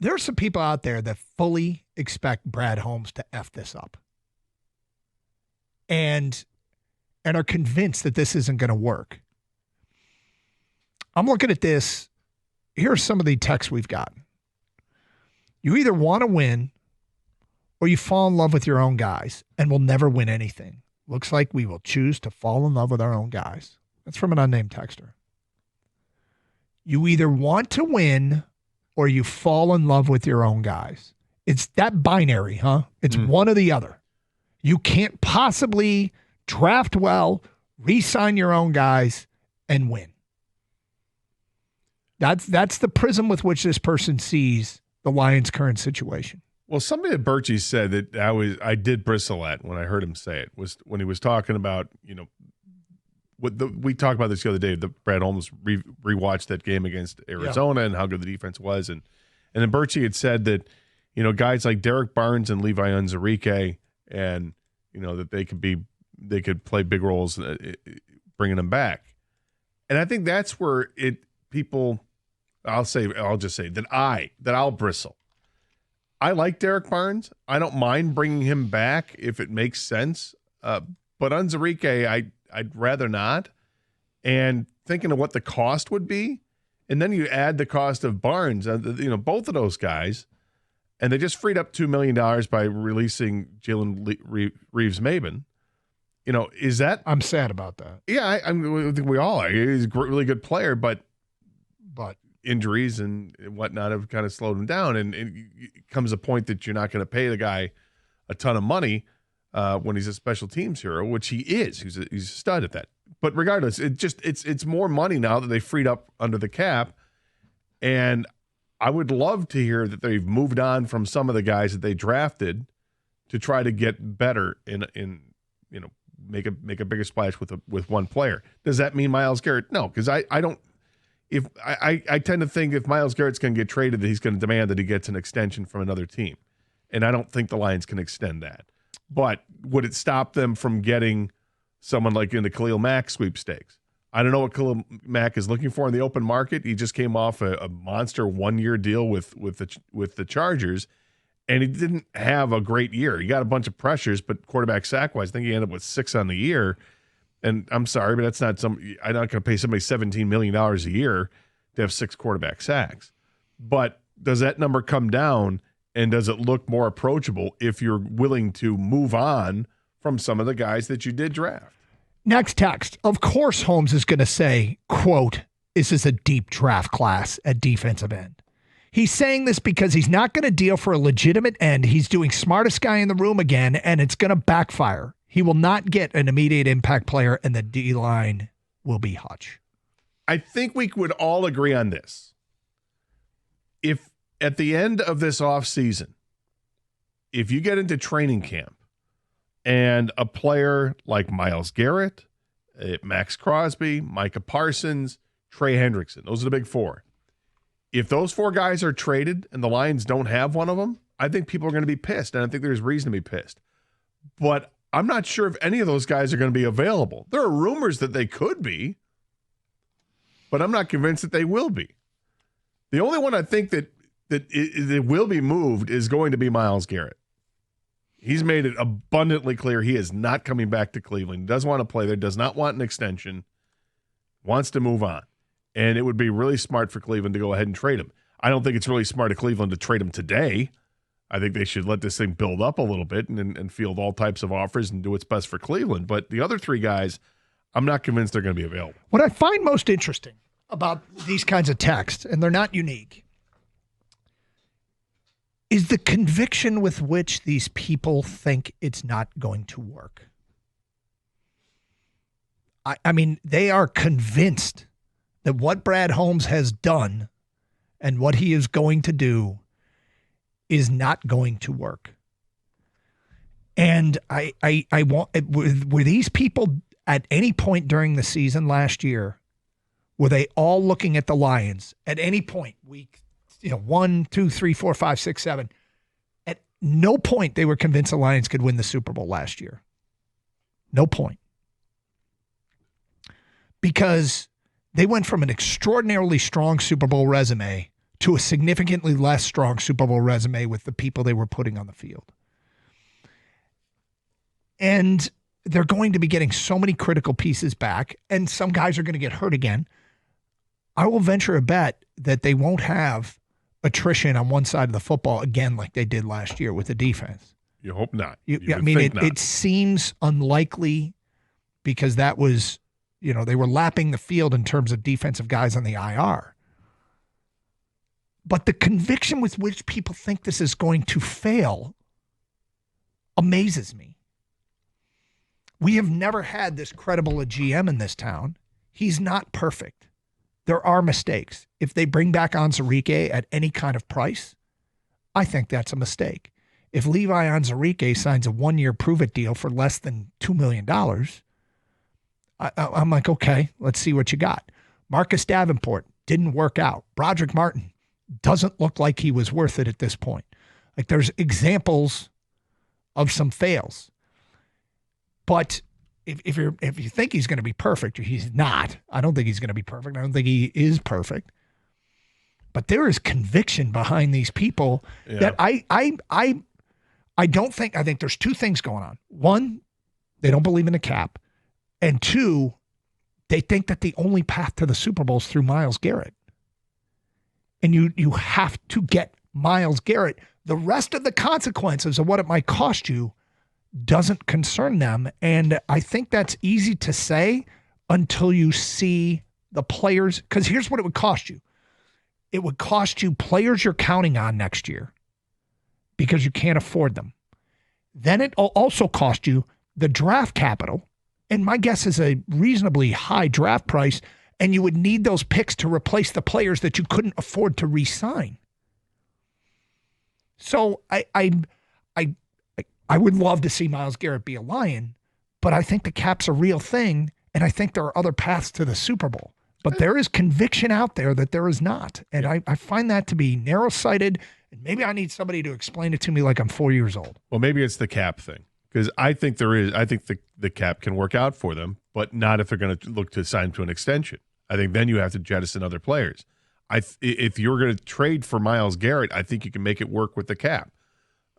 There are some people out there that fully expect Brad Holmes to F this up. And are convinced that this isn't going to work. I'm looking at this. Here are some of the texts we've gotten. You either want to win or you fall in love with your own guys and will never win anything. Looks like we will choose to fall in love with our own guys. That's from an unnamed texter. You either want to win or you fall in love with your own guys. It's that binary, huh? It's one or the other. You can't possibly draft well, re-sign your own guys, and win. That's the prism with which this person sees the Lions' current situation. Well, something that Birchie said that I did bristle at when I heard him say it was when he was talking about, we talked about this the other day. The Brad Holmes rewatched that game against Arizona and how good the defense was, and then Birchie had said that guys like Derek Barnes and Levi Onwuzurike, and that they could play big roles bringing them back, and I think that's where people. I'll just say that I'll bristle. I like Derek Barnes. I don't mind bringing him back if it makes sense. But Onwuzurike, I'd rather not. And thinking of what the cost would be, and then you add the cost of Barnes, both of those guys, and they just freed up $2 million by releasing Jalen Reeves-Maybin. Is that? I'm sad about that. Yeah, I think we all are. He's a really good player, but injuries and whatnot have kind of slowed him down, and it comes a point that you're not going to pay the guy a ton of money when he's a special teams hero, which he is. He's a stud at that. But regardless, it's more money now that they freed up under the cap, and I would love to hear that they've moved on from some of the guys that they drafted to try to get better in make a bigger splash with one player. Does that mean Myles Garrett? No, because I don't. If I tend to think if Myles Garrett's going to get traded, that he's going to demand that he gets an extension from another team, and I don't think the Lions can extend that. But would it stop them from getting someone like in the Khalil Mack sweepstakes? I don't know what Khalil Mack is looking for in the open market. He just came off a monster 1-year deal with the Chargers, and he didn't have a great year. He got a bunch of pressures, but quarterback sack-wise, I think he ended up with 6 on the year. And I'm sorry, but that's not I'm not going to pay somebody $17 million a year to have 6 quarterback sacks. But does that number come down, and does it look more approachable if you're willing to move on from some of the guys that you did draft? Next text. Of course, Holmes is going to say, quote, this is a deep draft class at defensive end. He's saying this because he's not going to deal for a legitimate end. He's doing smartest guy in the room again, and it's going to backfire. He will not get an immediate impact player, and the D-line will be Hutch. I think we would all agree on this. If at the end of this offseason, if you get into training camp and a player like Myles Garrett, Max Crosby, Micah Parsons, Trey Hendrickson, those are the big 4. If those 4 guys are traded and the Lions don't have one of them, I think people are going to be pissed, and I think there's reason to be pissed. But I'm not sure if any of those guys are going to be available. There are rumors that they could be, but I'm not convinced that they will be. The only one I think that it will be moved is going to be Myles Garrett. He's made it abundantly clear he is not coming back to Cleveland. He doesn't want to play there, does not want an extension, wants to move on. And it would be really smart for Cleveland to go ahead and trade him. I don't think it's really smart of Cleveland to trade him today. I think they should let this thing build up a little bit and field all types of offers and do what's best for Cleveland. But the other 3 guys, I'm not convinced they're going to be available. What I find most interesting about these kinds of texts, and they're not unique, is the conviction with which these people think it's not going to work. I mean, they are convinced that what Brad Holmes has done and what he is going to do is not going to work. And I want, were these people at any point during the season last year, were they all looking at the Lions at any point, week 1, 2, 3, 4, 5, 6, 7? At no point they were convinced the Lions could win the Super Bowl last year. No point. Because they went from an extraordinarily strong Super Bowl resume to a significantly less strong Super Bowl resume with the people they were putting on the field. And they're going to be getting so many critical pieces back, and some guys are going to get hurt again. I will venture a bet that they won't have attrition on one side of the football again like they did last year with the defense. You hope not. It seems unlikely because that was, they were lapping the field in terms of defensive guys on the IR. But the conviction with which people think this is going to fail amazes me. We have never had this credible a GM in this town. He's not perfect. There are mistakes. If they bring back Onwuzurike at any kind of price, I think that's a mistake. If Levi Onwuzurike signs a 1-year prove-it deal for less than $2 million, I'm like, okay, let's see what you got. Marcus Davenport didn't work out. Broderick Martin doesn't look like he was worth it at this point. Like, there's examples of some fails. But if you think he's going to be perfect, he's not. I don't think he's going to be perfect. I don't think he is perfect. But there is conviction behind these people that I don't think. I think there's two things going on. One, they don't believe in the cap, and two, they think that the only path to the Super Bowl is through Myles Garrett. And you have to get Myles Garrett. The rest of the consequences of what it might cost you doesn't concern them. And I think that's easy to say until you see the players. Because here's what it would cost you. It would cost you players you're counting on next year because you can't afford them. Then it will also cost you the draft capital. And my guess is a reasonably high draft price. And you would need those picks to replace the players that you couldn't afford to re-sign. So I would love to see Myles Garrett be a Lion, but I think the cap's a real thing, and I think there are other paths to the Super Bowl. But there is conviction out there that there is not, and I find that to be narrow-sighted, and maybe I need somebody to explain it to me like I'm 4 years old. Well, maybe it's the cap thing, because I think the cap can work out for them, but not if they're going to look to sign to an extension. I think then you have to jettison other players. If you're going to trade for Myles Garrett, I think you can make it work with the cap.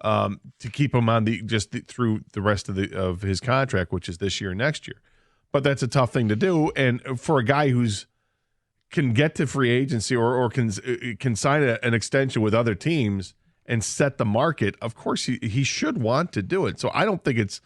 To keep him on through the rest of his contract, which is this year and next year. But that's a tough thing to do. And for a guy who's can get to free agency or can sign an extension with other teams and set the market, of course he should want to do it. So I don't think it's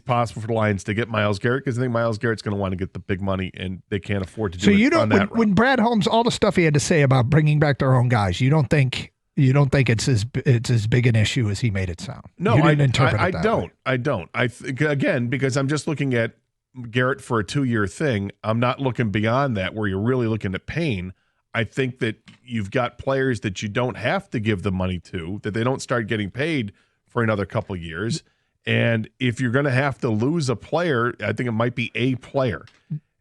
possible for the Lions to get Myles Garrett because I think Myles Garrett's going to want to get the big money and they can't afford to do it. So when Brad Holmes, all the stuff he had to say about bringing back their own guys, you don't think it's as big an issue as he made it sound? No, I don't. I think, again, because I'm just looking at Garrett for a 2-year thing. I'm not looking beyond that where you're really looking at pain. I think that you've got players that you don't have to give the money to, that they don't start getting paid for another couple of years. And if you're going to have to lose a player, I think it might be a player.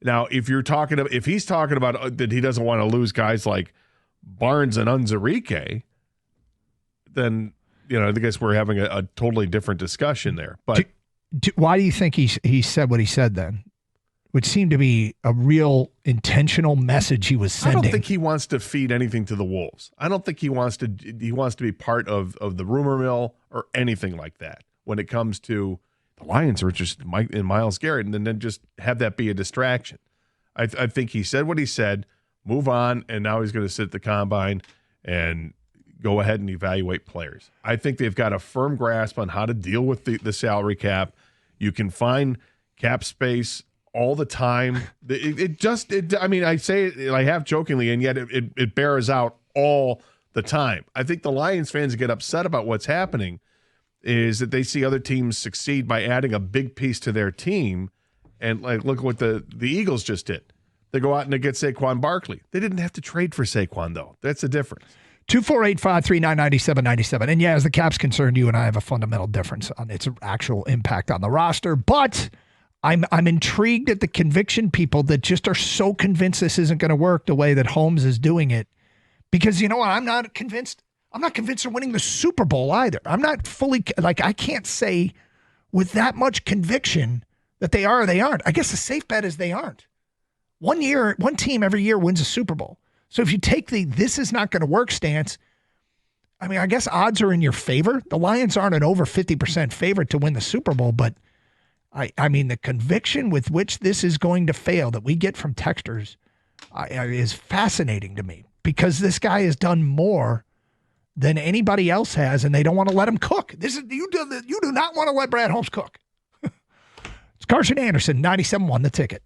Now, if he's talking about that he doesn't want to lose guys like Barnes and Onwuzurike, then I guess we're having a totally different discussion there. But why do you think he said what he said then? Which seemed to be a real intentional message he was sending. I don't think he wants to feed anything to the wolves. I don't think he wants to be part of the rumor mill or anything like that when it comes to the Lions are interested in Myles Garrett, and then just have that be a distraction. I think he said what he said, move on, and now he's going to sit at the combine and go ahead and evaluate players. I think they've got a firm grasp on how to deal with the salary cap. You can find cap space all the time. I say it, I half jokingly, and yet it bears out all the time. I think the Lions fans get upset about what's happening is that they see other teams succeed by adding a big piece to their team. And look what the Eagles just did. They go out and they get Saquon Barkley. They didn't have to trade for Saquon, though. That's the difference. 248-539-9797. And as the cap's concerned, you and I have a fundamental difference on its actual impact on the roster. But I'm intrigued at the conviction people that just are so convinced this isn't going to work the way that Holmes is doing it. Because you know what? I'm not convinced they're winning the Super Bowl either. I'm not fully, I can't say with that much conviction that they are or they aren't. I guess the safe bet is they aren't. One team every year wins a Super Bowl. So if you take the this is not going to work stance, I mean, I guess odds are in your favor. The Lions aren't an over 50% favorite to win the Super Bowl, but I mean, the conviction with which this is going to fail that we get from texters is fascinating to me, because this guy has done more than anybody else has, and they don't want to let him cook. You do not want to let Brad Holmes cook. It's Karsch and Anderson, 97.1 The Ticket.